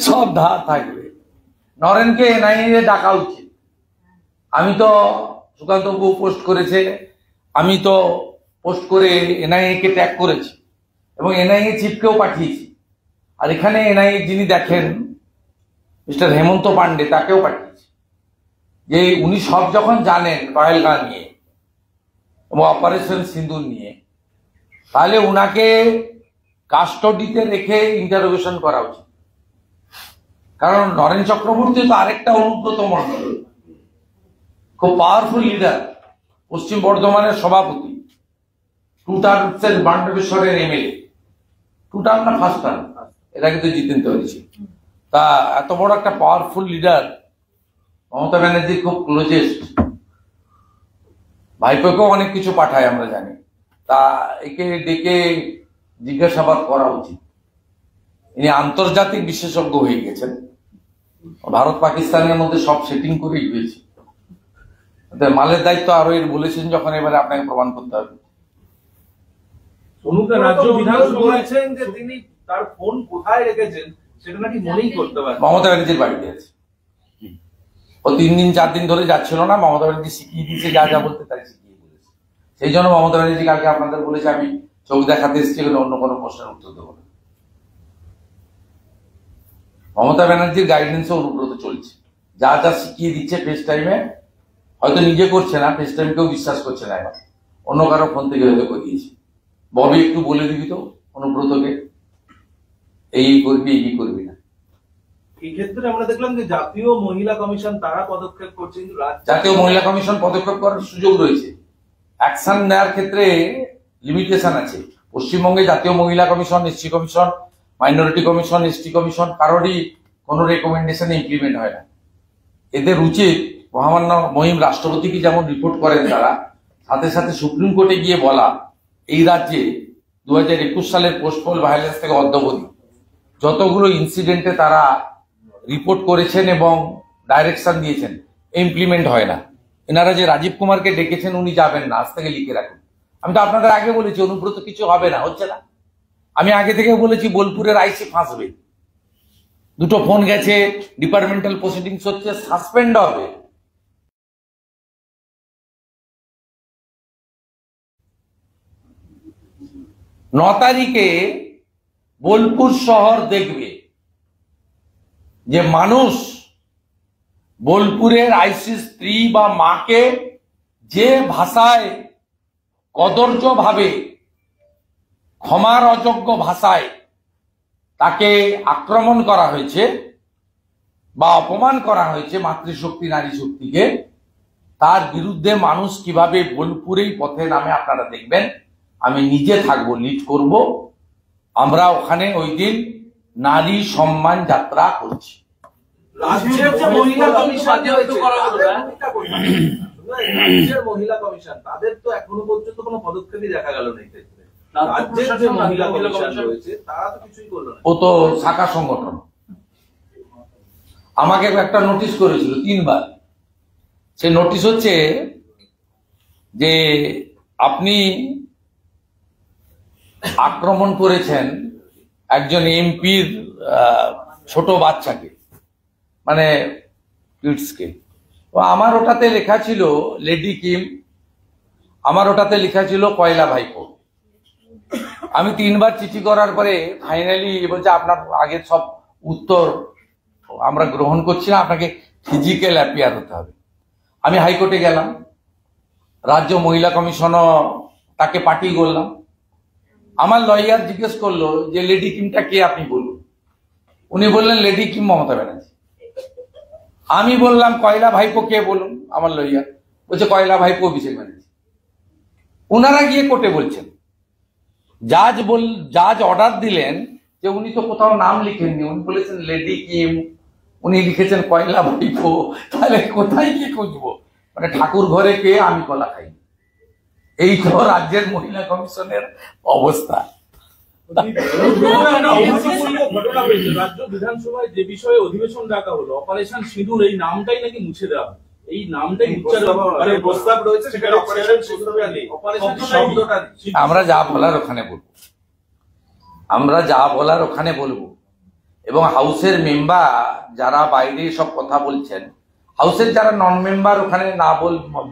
সব ধার থাকবে। নরেনকে এনআইএ ডাকা উচিত। আমি তো, সুকান্ত বাবু পোস্ট করেছে, আমি তো পোস্ট করে এনআইএ কে ট্যাগ করেছি এবং এনআইএ চিফকেও পাঠিয়েছি। আর এখানে এনআইএ যিনি দেখেন মিস্টার হেমন্ত পান্ডে, তাকেও পাঠিয়েছি যে উনি সব যখন জানেন পহেলগাঁও নিয়ে এবং অপারেশন সিন্দুর নিয়ে, তাহলে উনাকে কাস্টডিতে রেখে ইন্টারোগেশন করা উচিত। কারণ নরেন চক্রবর্তী তো আরেকটা অনুব্রত মন্ডল, খুব পাওয়ারফুল লিডার, পশ্চিম বর্ধমানের সভাপতি, 2 টার্মসের বান্ডবেশ্বরের এমএলএ, 2 টার্ম না ফার্স্ট টার্ম, এটা কিন্তু জিতেন পেরেছি। তা এত বড় একটা পাওয়ারফুল লিডার মমতা ব্যানার্জি খুব ক্লোজেস্ট, ভাইপোকেও অনেক কিছু পাঠায় আমরা জানি। তা একে ডেকে জিজ্ঞাসাবাদ করা উচিত। ইনি আন্তর্জাতিক বিশেষজ্ঞ হয়ে গেছেন, ভারত পাকিস্তানের মধ্যে সব সেটিং করেই হয়েছে। মালের দায়িত্ব আরো এর বলেছেন যখন, এবারে আপনাকে প্রমাণ করতে হবে। রাজ্য বিধানসভা বলেছেন যে তিনি তার ফোন কোথায় রেখেছেন সেটা নাকি মনেই করতে পারেন। মমতা ব্যানার্জির বাড়িতে আছে, ও 3 দিন 4 দিন ধরে যাচ্ছিল না, মমতা ব্যানার্জি শিখিয়ে দিয়েছে যা যা বলতে তাই শিখিয়ে বলেছে। সেই জন্য মমতা ব্যানার্জি কালকে আপনাদের বলেছে আমি চোখ দেখাতে এসেছি, অন্য কোনো প্রশ্নের উত্তর দেবো না। মমতা ব্যানার্জির গাইডেন্সে অনুব্রত চলছে, যা যা শিখিয়ে দিচ্ছে ফেস টাইমে, হয়তো নিজে করছে না, ফেস টাইম কেউ বিশ্বাস করছে না, এবার অন্য কারো ফোন থেকে হয়তো করিয়েছে। ববি একটু বলে দিবি তো অনুব্রতকে, এই করবি এই করবি না। এই ক্ষেত্রে আমরা দেখলাম যে জাতীয় মহিলা কমিশন তারা পদক্ষেপ করছে, কিন্তু জাতীয় মহিলা কমিশন পদক্ষেপ করার সুযোগ রয়েছে, অ্যাকশন নেওয়ার ক্ষেত্রে লিমিটেশন আছে। পশ্চিমবঙ্গে জাতীয় মহিলা commission, SC commission, minority commission, ST commission কারোরই কোনো রেকমেন্ডেশন ইমপ্লিমেন্ট হয় না। এদের উচিত মহামান্য মহিম রাষ্ট্রপতিকে যেমন রিপোর্ট করেন তারা, সাথে সাথে সুপ্রিম কোর্টে গিয়ে বলা এই রাজ্যে 2021 সালের পোস্টপোল ভায়োলেন্স থেকে অদ্যাবধি যতগুলো ইনসিডেন্টে তারা রিপোর্ট করেছেন এবং ডাইরেকশন দিয়েছেন, ইমপ্লিমেন্ট হয় না। এনারা যে রাজীব কুমারকে ডেকেছেন উনি যাবেন না, আজ থেকে লিখে রাখুন। আমি তো আপনাদের আগে বলেছি অনুব্রত কিছু হবে না, হচ্ছে না। আমি আগে থেকে বলেছি বোলপুরের আইসি ফাঁসবে, 2টো ফোন গেছে, ডিপার্টমেন্টাল প্রসিডিংস হচ্ছে, সাসপেন্ড হবে। ন তারিখে বোলপুর শহর দেখবে যে মানুষ বোলপুরের আইসি স্ত্রী বা মাকে যে ভাষায় কদর্য ভাবে, ক্ষমার অযোগ্য ভাষায় তাকে আক্রমণ করা হয়েছে বা অপমান করা হয়েছে, মাতৃশক্তি নারী শক্তিকে, তার বিরুদ্ধে মানুষ কিভাবে বোলপুরেই পথে নামে আপনারা দেখবেন। আমি নিজে থাকবো, লিড করব। আমরা ওখানে ওই দিন নারী সম্মান যাত্রা করছি। রাজ্যের যে মহিলা কমিশন রাজ্যের মহিলা কমিশন তাদের তো এখনো পর্যন্ত কোনো পদক্ষেপই দেখা গেল না। ক্ষেত্রে রাজ্যের যে মহিলা কমিশন রয়েছে তারা তো কিছুই করলো না। ও তো শাখা সংগঠন, আমাকে একটা নোটিশ করেছিল 3 বার। সেই নোটিশ হচ্ছে যে আপনি আক্রমণ করেছেন একজন এমপির ছোট বাচ্চাকে, মানে কিডসকে। তো আমার ওটাতে লেখা ছিল লেডি কিম, আমার ওটাতে লেখা ছিল কয়লা ভাইপো। আমি 3 বার চিঠি করার পরে ফাইনালি বলছে আপনার আগের সব উত্তর আমরা গ্রহণ করছি না, আপনাকে ফিজিক্যাল অ্যাপিয়ার হতে হবে। আমি হাইকোর্টে গেলাম, রাজ্য মহিলা কমিশনও তাকে পাঠিয়ে করলাম। আমার লয়ার জিজ্ঞেস করলো যে লেডি কিমটা কে আপনি বলুন। উনি বললেন লেডি কিম মমতা ব্যানার্জি। আমি বললাম কয়লা ভাইপো কে বলুন, আমার লয়ার বলছে কয়লা ভাইপো অভিষেক ব্যানার্জি। ওনারা গিয়ে কোর্টে বলছেন, জাজ অর্ডার দিলেন যে উনি তো কোথাও নাম লিখেননি, উনি বলেছেন লেডি কিম, উনি লিখেছেন কয়লা ভাইপো, তাহলে কোথায় গিয়ে খুঁজবো? মানে ঠাকুর ঘরে কে আমি কলা খাই। এই তো রাজ্যের মহিলা কমিশনের অবস্থা। রাজ্য বিধানসভায় যে বিষয়ে অধিবেশন ডাকা হলো অপারেশন সিঁদুর, এই নামটাই নাকি মুছে দেওয়া হবে। এই নামটাই প্রস্তাব রয়েছে, সেখানে অপারেশন সিঁদুরটা নেই, অপারেশন শব্দটা নেই। আমরা যা বলার ওখানে বলবো, আমরা যা বলার ওখানে বলবো। এবং হাউসের মেম্বার যারা বাইরে সব কথা বলছেন, হাউসের যারা নন মেম্বার ওখানে না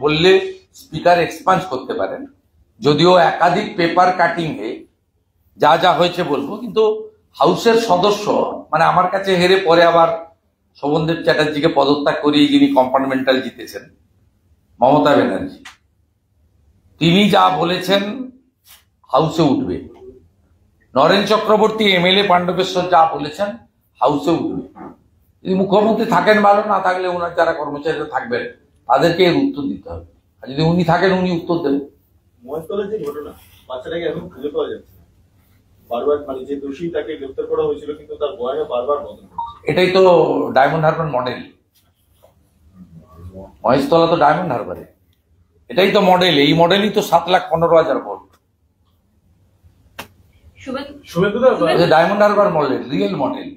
বললে স্পিকার এক্সপান্স করতে পারেন। যদিও একাধিক পেপার কাটিং এ যা যা হয়েছে বলবো, কিন্তু হাউসের সদস্য মানে আমার কাছে হেরে পরে আবার শোভনদেব চ্যাটার্জিকে পদত্যাগ করিয়ে যিনি কম্পার্টমেন্টাল জিতেছেন, মমতা ব্যানার্জি, তিনি যা বলেছেন হাউসে উঠবে। নরেন চক্রবর্তী এমএলএ পাণ্ডবেশ্বর যা বলেছেন হাউসে উঠবে। যদি মুখ্যমন্ত্রী থাকেন ভালো, না থাকলে ওনার যারা কর্মচারীরা থাকবেন তাদেরকে এর উত্তর দিতে হবে। আর যদি উনি থাকেন উনি উত্তর দেবেন। মহেশতলার যে ঘটনা, বাচ্চাটাকে এখন খুঁজে পাওয়া যাচ্ছে না। বারবার মানে যে দোষী তাকে গ্রেফতার করা হয়েছিল, কিন্তু তার বয়ানে বারবার বদল হচ্ছে। এটাই তো ডায়মন্ড হারবার মডেল। মহেশতলা তো ডায়মন্ড হারবারে, এটাই তো মডেল। এই মডেলই তো 7,15,000 ভোট। শুভেন্দুদা, Diamond Harbour model, real model.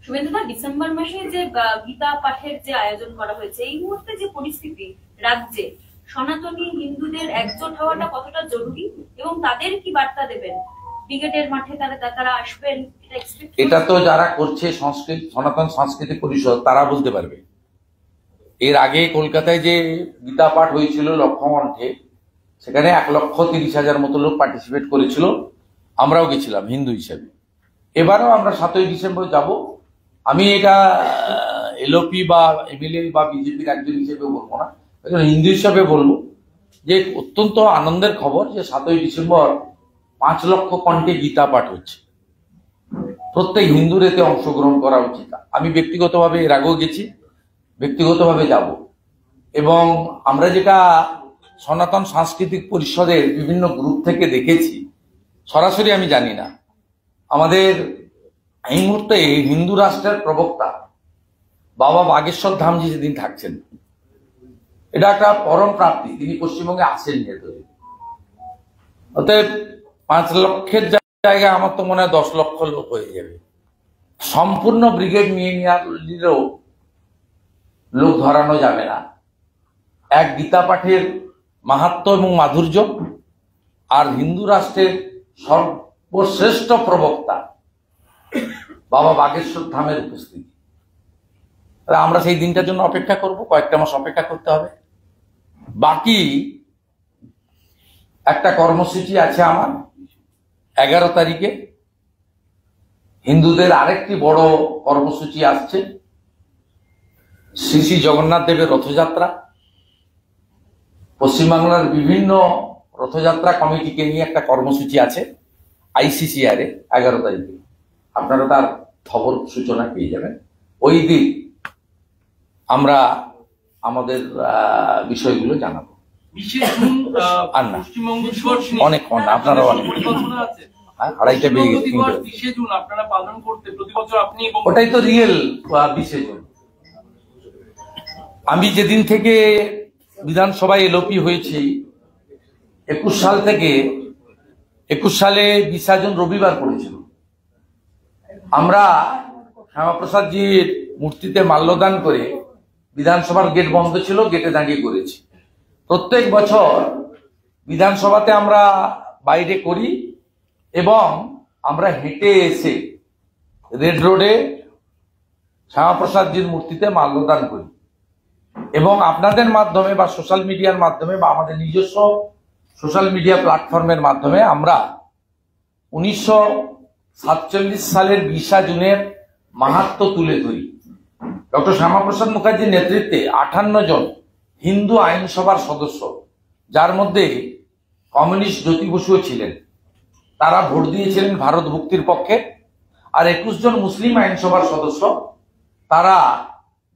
শুভেন্দুদা, ডিসেম্বর মাসে যে গীতা পাঠের যে আয়োজন করা হয়েছে, এই মুহূর্তে যে পরিস্থিতি রাজ্যে, সনাতনী হিন্দুদের একজোট হওয়াটা কতটা জরুরি এবং তাদের কি বার্তা দেবেন? ব্রিগেডের মাঠে তারা আসবেন, এটা তো যারা করছে সনাতন সাংস্কৃতিক পরিষদ তারা বলতে পারবে। এর আগে কলকাতায় যে গীতা পাঠ হয়েছিল লক্ষ্যমঠে, সেখানে 1,30,000 মতো লোক পার্টিসিপেট করেছিল, আমরাও গেছিলাম হিন্দু হিসেবে। এবারেও আমরা 7ই ডিসেম্বর যাব। আমি এটা এলওপি বা এমএলএ বা বিজেপির একজন হিসেবে বলবো না, একজন হিন্দু হিসেবে বলবো যে অত্যন্ত আনন্দের খবর যে 7ই ডিসেম্বর 5 লক্ষ কণ্ঠে গীতা পাঠ হচ্ছে। প্রত্যেক হিন্দুর এতে অংশগ্রহণ করা উচিত। আমি ব্যক্তিগতভাবে এর আগেও গেছি, ব্যক্তিগতভাবে যাব। এবং আমরা যেটা সনাতন সাংস্কৃতিক পরিষদের বিভিন্ন গ্রুপ থেকে দেখেছি, সরাসরি আমি জানি না, আমাদের এই মুহূর্তে হিন্দু রাষ্ট্রের প্রবক্তা বাবা বাগেশ্বর ধামজি যেদিন থাকছেন, এটা একটা পরম প্রাপ্তি। তিনি পশ্চিমবঙ্গে আসেন যেহেতু, অতএব 5 লক্ষের জায়গায় আমার তো মনে হয় 10 লক্ষ লোক হয়ে যাবে। সম্পূর্ণ ব্রিগেড নিয়ে নিলেও লোক ধরানো যাবে না। এক গীতা পাঠের মাহাত্ম্য এবং মাধুর্য, আর হিন্দু রাষ্ট্রের সর্বশ্রেষ্ঠ প্রবক্তা বাবা বাগেশ্বর ধামের উপস্থিতি। আমরা সেই দিনটার জন্য অপেক্ষা করব, কয়েকটা মাস অপেক্ষা করতে হবে। বাকি একটা কর্মসূচি আছে আমার 11 তারিখে। হিন্দুদের আরেকটি বড় কর্মসূচি আসছে, শ্রী শ্রী জগন্নাথ দেবের রথযাত্রা। পশ্চিমবাংলার বিভিন্ন রথযাত্রা কমিটিকে নিয়ে একটা কর্মসূচি আছে ICCR-এ 11 তারিখে। আপনারা তার খবর সূচনা পেয়ে যাবেন। ওই দিন আমরা আমাদের বিষয়গুলো জানাবো। আর না, অনেক আপনারা অনেক 2:30 বেজে গেছে। ওটাই তো রিয়েল 20 জুন। আমি যেদিন থেকে বিধানসভায় এলওপি হয়েছি 21 সাল থেকে, 21 সালে 20 জুন রবিবার পড়েছিল। আমরা শ্যামাপ্রসাদজির মূর্তিতে মাল্যদান করে, বিধানসভার গেট বন্ধ ছিল, গেটে দাঁড়িয়ে করেছি। প্রত্যেক বছর বিধানসভাতে আমরা বাইরে করি এবং আমরা হেঁটে এসে রেড রোডে শ্যামাপ্রসাদজির মূর্তিতে মাল্যদান করি। এবং আপনাদের মাধ্যমে বা সোশ্যাল মিডিয়ার মাধ্যমে বা আমাদের নিজস্ব সোশ্যাল মিডিয়া প্ল্যাটফর্মের মাধ্যমে আমরা 1947 সালের 20 জুনের মাহাত্ম্য তুলে ধরি। ডক্টর শ্যামাপ্রসাদ মুখার্জির নেতৃত্বে 58 জন হিন্দু আইনসভার সদস্য, যার মধ্যে কমিউনিস্ট জ্যোতি বসুও ছিলেন, তারা ভোট দিয়েছিলেন ভারত মুক্তির পক্ষে। আর 21 জন মুসলিম আইনসভার সদস্য, তারা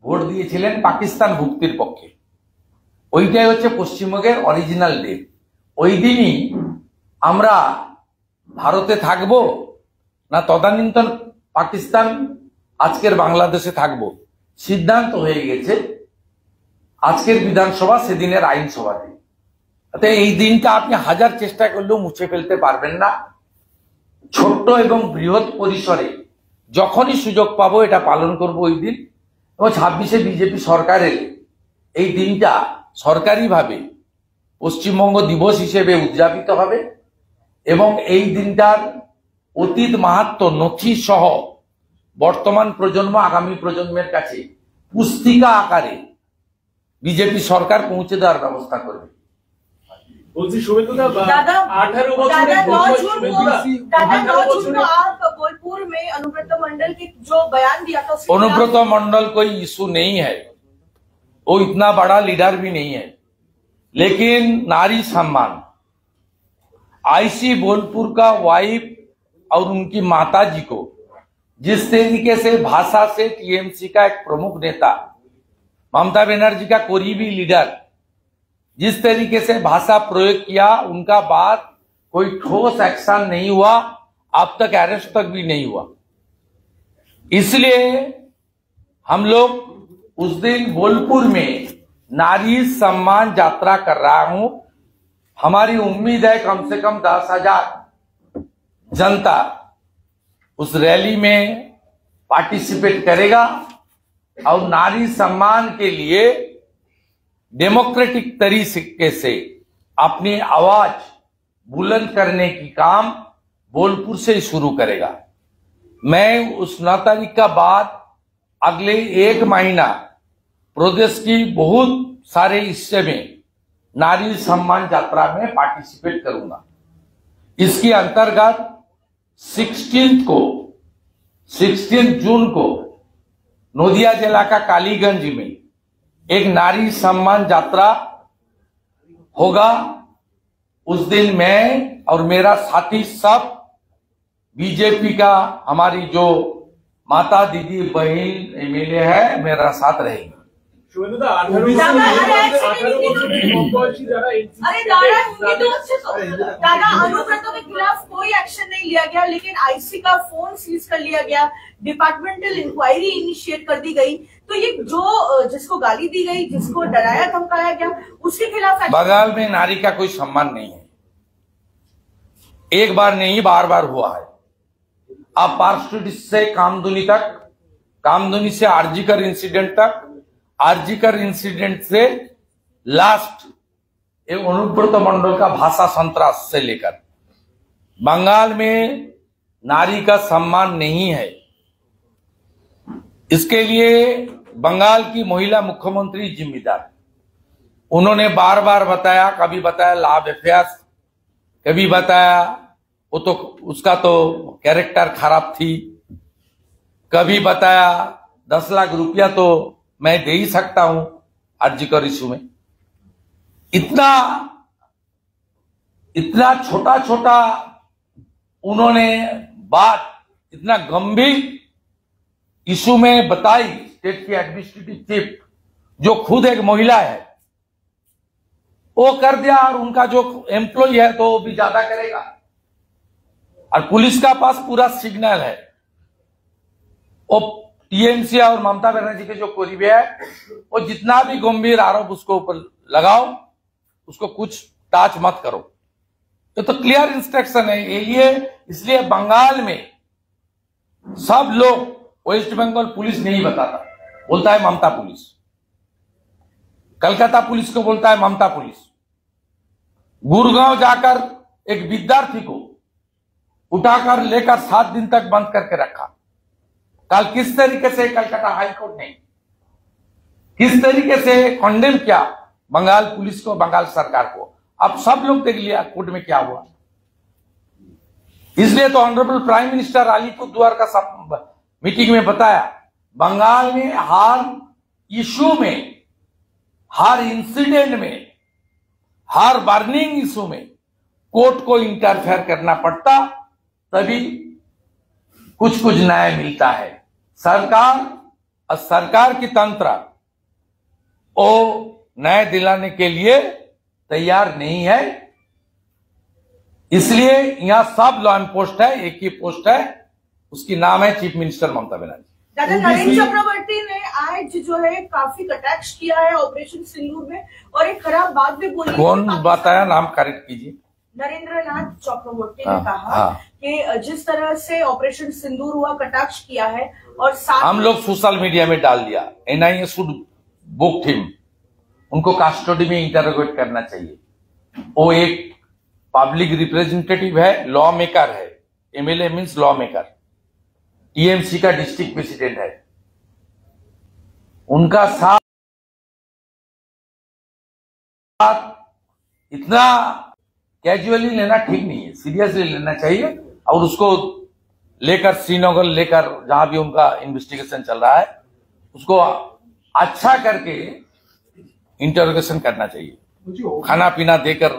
ভোট দিয়েছিলেন পাকিস্তান মুক্তির পক্ষে। ওইটাই হচ্ছে পশ্চিমবঙ্গের অরিজিনাল ডে। ওই দিনই আমরা ভারতে থাকবো না তদানীন্তন পাকিস্তান আজকের বাংলাদেশে থাকবো, সিদ্ধান্ত হয়ে গেছে আজকের বিধানসভা সেদিনের আইনসভাতে। এই দিনটা আপনি হাজার চেষ্টা করলেও মুছে ফেলতে পারবেন না। ছোট্ট এবং বৃহৎ পরিসরে যখনই সুযোগ পাবো এটা পালন করব ওই দিন। এবং 26-এ বিজেপি সরকার এলে এই দিনটা সরকারিভাবে পশ্চিমবঙ্গ দিবস হিসেবে উদযাপিত হবে। এবং এই দিনটার অতীত মাহাত্ম্য নথি সহ বর্তমান প্রজন্ম আগামী প্রজন্মের কাছে পুস্তিকা আকারে বিজেপি সরকার পৌঁছে দেওয়ার ব্যবস্থা করবে। বলছি শুভেন্দুদা, 18 बोलपुर में अनुव्रत मंडल की जो बयान दिया था, अनुव्रत मंडल कोई इशू नहीं है, वो इतना बड़ा लीडर भी नहीं है, लेकिन नारी सम्मान आईसी बोलपुर का वाइफ और उनकी माता जी को जिस तरीके से भाषा से टीएमसी का एक प्रमुख नेता ममता बनर्जी का करीबी लीडर जिस तरीके से भाषा प्रयोग किया, उनका बाद कोई ठोस एक्शन नहीं हुआ, अब तक अरेस्ट तक भी नहीं हुआ। इसलिए हम लोग उस दिन बोलपुर में नारी सम्मान यात्रा कर रहा हूं। हमारी उम्मीद है कम से कम 10,000 जनता उस रैली में पार्टिसिपेट करेगा और नारी सम्मान के लिए डेमोक्रेटिक तरीके से अपनी आवाज बुलंद करने की काम बोलपुर से ही शुरू करेगा। मैं उस 9 तारीख का बाद अगले 1 महीना प्रदेश की बहुत सारे हिस्से में नारी सम्मान यात्रा में पार्टिसिपेट करूंगा। इसके अंतर्गत 16 जून को नदिया जिला का कालीगंज में एक नारी सम्मान यात्रा होगा। उस दिन मैं और मेरा साथी सब बीजेपी का, हमारी जो माता दीदी बहन एमएलए है, मेरा साथ रहेगी। अरे दादा, अनुव्रतों के खिलाफ कोई एक्शन नहीं लिया गया, लेकिन आईसी का फोन सीज कर लिया गया, डिपार्टमेंटल इंक्वायरी इनिशिएट कर दी गई। तो ये जो जिसको गाली दी गई, जिसको डराया धमकाया गया, उसके खिलाफ बंगाल में नारी का कोई सम्मान नहीं है। एक बार नहीं, बार बार हुआ है। अब पार्षद से कामधुनी तक, कामधुनी से आरजीकर इंसिडेंट तक, आरजीकर इंसिडेंट से लास्ट अनुव्रत मंडल का भाषा संत्रास से लेकर बंगाल में नारी का सम्मान नहीं है। इसके लिए बंगाल की महिला मुख्यमंत्री जिम्मेदार। उन्होंने बार बार बताया, कभी बताया लाभ अभ्यास, कभी बताया वो तो उसका तो कैरेक्टर खराब थी, कभी बताया 10 लाख रुपया तो मैं दे ही सकता हूं आरजीकर इशू में। इतना छोटा छोटा उन्होंने बात इतना गंभीर इशू में बताई। स्टेट की एडमिनिस्ट्रेटिव चीफ जो खुद एक महिला है वो कर दिया, और उनका जो एम्प्लॉय है तो वो भी ज्यादा करेगा। और पुलिस का पास पूरा सिग्नल है। वो टीएमसी और ममता बनर्जी के जो करीबी है, वो जितना भी गंभीर आरोप उसको ऊपर लगाओ, उसको कुछ टच मत करो। तो क्लियर इंस्ट्रक्शन है ये। इसलिए बंगाल में सब लोग, वेस्ट बंगाल पुलिस नहीं बताता, बोलता है ममता पुलिस। कलकत्ता पुलिस को बोलता है ममता पुलिस। गुड़गांव जाकर एक विद्यार्थी को उठाकर लेकर 7 दिन तक बंद करके रखा। कल किस तरीके से कलकत्ता हाईकोर्ट ने किस तरीके से कंडेम किया बंगाल पुलिस को, बंगाल सरकार को। अब सब लोग देख लिया कोर्ट में क्या हुआ। इसलिए तो ऑनरेबल प्राइम मिनिस्टर अलीपुरद्वार का सब मीटिंग में बताया, बंगाल में हर इशू में, हर इंसिडेंट में, हर बर्निंग इशू में कोर्ट को इंटरफेयर करना पड़ता, तभी कुछ न्याय मिलता है। सरकार की तंत्र वो न्याय दिलाने के लिए तैयार नहीं है। इसलिए यहां सब लॉ एंड पोस्ट है, एक ही पोस्ट है, उसकी नाम है चीफ मिनिस्टर ममता बनर्जी। दादा, नरेंद्र चक्रवर्ती ने आज जो है काफी कटाक्ष किया है ऑपरेशन सिंदूर में, और एक खराब बात भी बोली। कौन बताया, नाम करेक्ट कीजिए। नरेंद्रनाथ चक्रवर्ती ने कहा कि जिस तरह से ऑपरेशन सिंदूर हुआ, कटाक्ष किया है, और साथ हम लोग सोशल मीडिया में डाल दिया। एनआईए शुड बुक हिम, उनको कस्टडी में इंटरोगेट करना चाहिए। वो एक पब्लिक रिप्रेजेंटेटिव है, लॉ मेकर है। MLA means law maker. TMC का डिस्ट्रिक्ट प्रेसिडेंट है। उनका साथ इतना कैजुअली लेना ठीक नहीं है, सीरियसली लेना चाहिए। और उसको लेकर श्रीनगर लेकर जहां भी उनका इन्वेस्टिगेशन चल रहा है, उसको अच्छा करके इंटरोगेशन करना चाहिए। खाना पीना देकर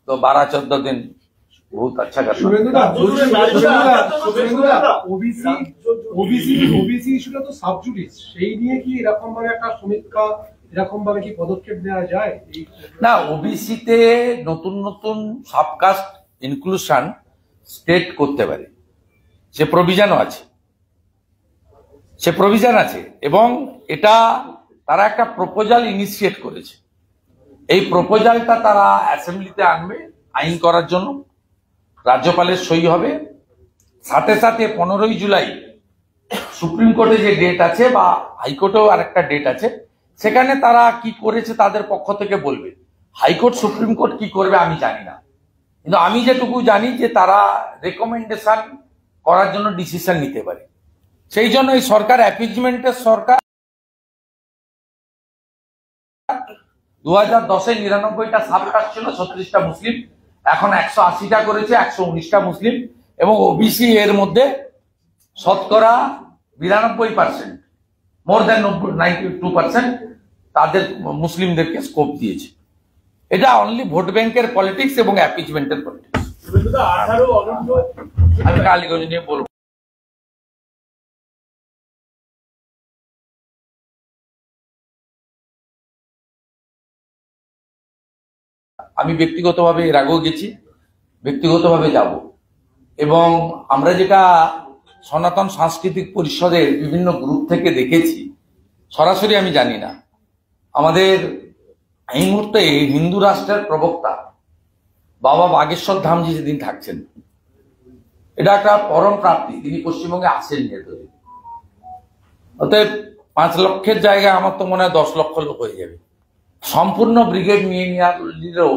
तो 12-14 दिन बहुत अच्छा करना। ওবিসি ইস্যুটা তো সাবজুডিস, সেই নিয়ে কি এরকম ভাবে একটা সমীক্ষা, এরকম ভাবে কি পদক্ষেপ নেওয়া যায়? না, ওবিসিতে নতুন নতুন সাবকাস্ট ইনক্লুশন স্টেট করতে পারে, সে প্রভিশন আছে এবং এটা তারা একটা প্রপোজাল ইনিশিয়েট করেছে। এই প্রপোজালটা তারা অ্যাসেম্বলিতে আনবে আইন করার জন্য, রাজ্যপালের সই হবে, সাথে সাথে 15ই জুলাই সুপ্রিম কোর্টে যে ডেট আছে বা হাইকোর্টেও আরেকটা ডেট আছে, সেখানে তারা কি করেছে তাদের পক্ষ থেকে বলবে। হাইকোর্ট সুপ্রিম কোর্ট কি করবে আমি জানি না, কিন্তু আমি যেটুকু জানি যে তারা রেকমেন্ডেশন করার জন্য ডিসিশন নিতে পারে। সেই জন্য এই সরকার অ্যাপিজমেন্টের সরকার। 2010-এ 99টা সাবকাস্ট ছিল, 36টা মুসলিম, এখন 180টা করেছে, 119টা মুসলিম, এবং ওবিসি এর মধ্যে শতকরা 92%, মোর দেন 92% তাদের মুসলিমদেরকে স্কোপ দিয়েছে। এটা অনলি ভোট ব্যাংকের পলিটিক্স এবং অ্যাপিজমেন্টের পলিটিক্স। আমি কালীগঞ্জ নিয়ে বলবো। আমি ব্যক্তিগতভাবে এর আগেও গেছি, ব্যক্তিগতভাবে যাব, এবং আমরা যেটা সনাতন সাংস্কৃতিক পরিষদের বিভিন্ন গ্রুপ থেকে দেখেছি, সরাসরি আমি জানি না, আমাদের এই মুহূর্তে হিন্দু রাষ্ট্রের প্রবক্তা বাবা বাগেশ্বর ধামজি যেদিন থাকছেন, এটা একটা পরম প্রাপ্তি, তিনি পশ্চিমবঙ্গে আসেননি এতদিন। অতএব 5 লক্ষের জায়গায় আমার তো মনে হয় 10 লক্ষ লোক হয়ে যাবে। সম্পূর্ণ ব্রিগেড নিয়ে নিলেও